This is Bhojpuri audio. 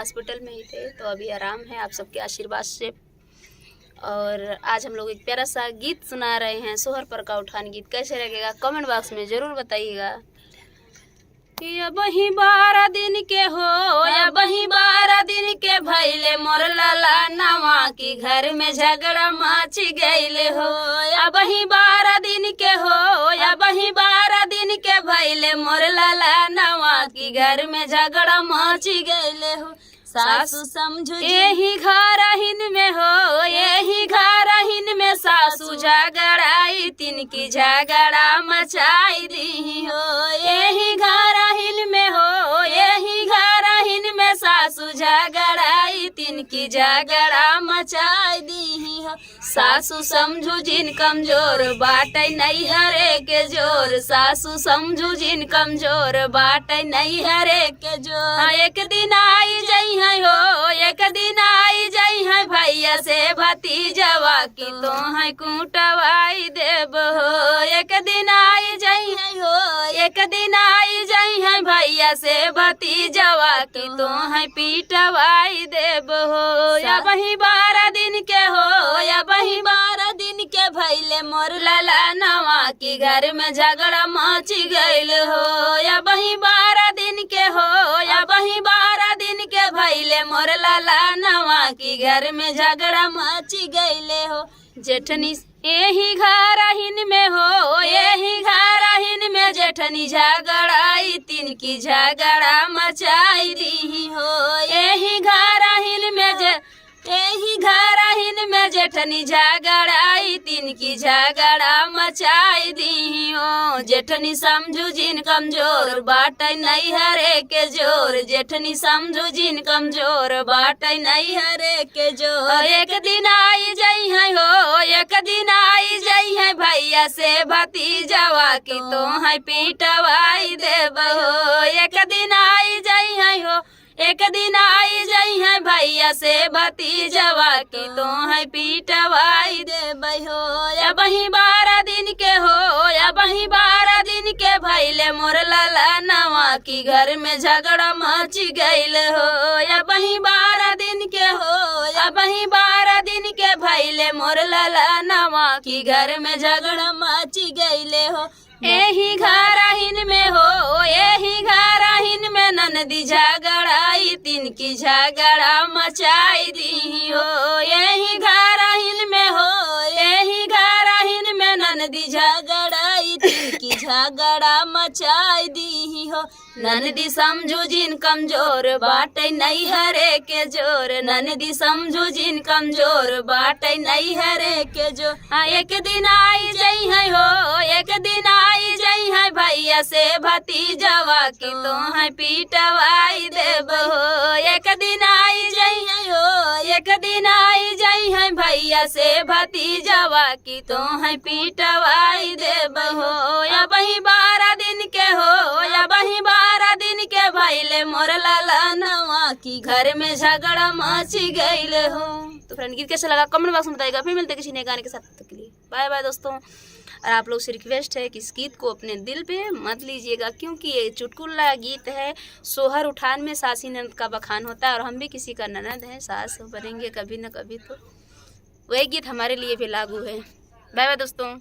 हॉस्पिटल में ही थे, तो अभी आराम है आप सबके आशीर्वाद से। और आज हम लोग एक प्यारा सा गीत सुना रहे हैं, सोहर पर का उठान गीत। कैसे लगेगा कमेंट बॉक्स में ज़रूर बताइएगा। या बही 12 दिन के हो, या बही 12 दिन के भैले मोर लाला नवा की घर में झगड़ा मच गईले हो। या बही 12 दिन के हो, या बही 12 दिन के भैले मोर लाला नवा की घर में झगड़ा मच गईले हो। सासू समझो यही घर हिन में हो, यही घर हिन में सासू झगड़ाई तिनकी झगड़ा मचाई दी हो। यही घर हिन में हो, यही घर हिन में सासू झगड़ाई तिनकी झगड़ा मचाई दी हो। सासू समझू जिन कमजोर बाटे नहीं हरे के जोर, सासू समझू जिन कमजोर बाटे नहीं हरे के जोर। एक दिन आई जई है हो, एक दिन आई जई है भैया से भतीजवा की तो है कुटवाई देव हो। एक दिन आई जई है हो, एक दिन आई जई है भैया से भतीजवा की तो है पीटवाई देव हो। या वही 12 दिन के हो, या वही 12 दिन के भैले मोर लाला नवा की घर में झगड़ा मच गईल हो। या वही 12 दिन के हो, या वही 12 दिन के भैले मोर लाला नवा की घर में झगड़ा मच गईले हो। जेठनी यही घर हिन में हो, यही घर हिन में जेठनी झगड़ाई तिनकी झगड़ा मचाई दी हो। यही घर हिन में यही घर हिन में जेठनी झगड़ाई तिनकी झगड़ा मचाई दी हो। जेठनी समझू जिन कमजोर बाटे नहीं हरे के जोर, जेठनी समझू जिन कमजोर बाटे नहीं हरे के जोर। एक दिन आई जई है हो, एक दिन आई जई है भैया से भतीजवा की तो है पीटवाई देव हो। एक दिन आई जई है हो, एक दिन आई जई है भैया से भतीजवा की तो है पीटवाई देव हो। या वही 12 दिन के हो, या वही 12 दिन के भैले मोर लाला नवा की घर में झगड़ा मच गईल हो। या वही 12 दिन के हो, या वही 12 दिन के भैले मोर लाला नवा की घर में झगड़ा मच गईले हो। यही घर हिन में हो, यही घर हिन में ननदी झगड़ाई तिनकी झगड़ा मचाई दी हो। यही घर हिन में हो, यही घर हिन में ननदी झगड़ाई तिनकी झगड़ा मचाई दी हो। ननदी समझू जिन कमजोर बाटे नहीं हरे के जोर, ननदी समझू जिन कमजोर बाटे नहीं हरे के जोर। एक दिन आई जई है हो, एक दिन आई जई है भैया से भतीजवा की तो है पीटवाई देव हो। एक दिन आई जई है हो, एक दिन आई जई है भैया से भतीजवा की तो है पीटवाई देव हो। या वही 12 दिन के हो, या वही 12 दिन के भैले मोर लाला नवा की घर में झगड़ा मच गईल हो। तो फ्रेंड गीत कैसा लगा कमेंट बॉक्स में बताइएगा। फिर मिलते किसी नए गाने के साथ, तब तक के लिए बाय बाय दोस्तों। और आप लोग से रिक्वेस्ट है कि इस गीत को अपने दिल पे मत लीजिएगा, क्योंकि ये चुटकुला गीत है। सोहर उठान में सासी ननद का बखान होता है और हम भी किसी का ननद है, सास बनेंगे कभी न कभी, तो वही गीत हमारे लिए भी लागू है। बाय बाय दोस्तों।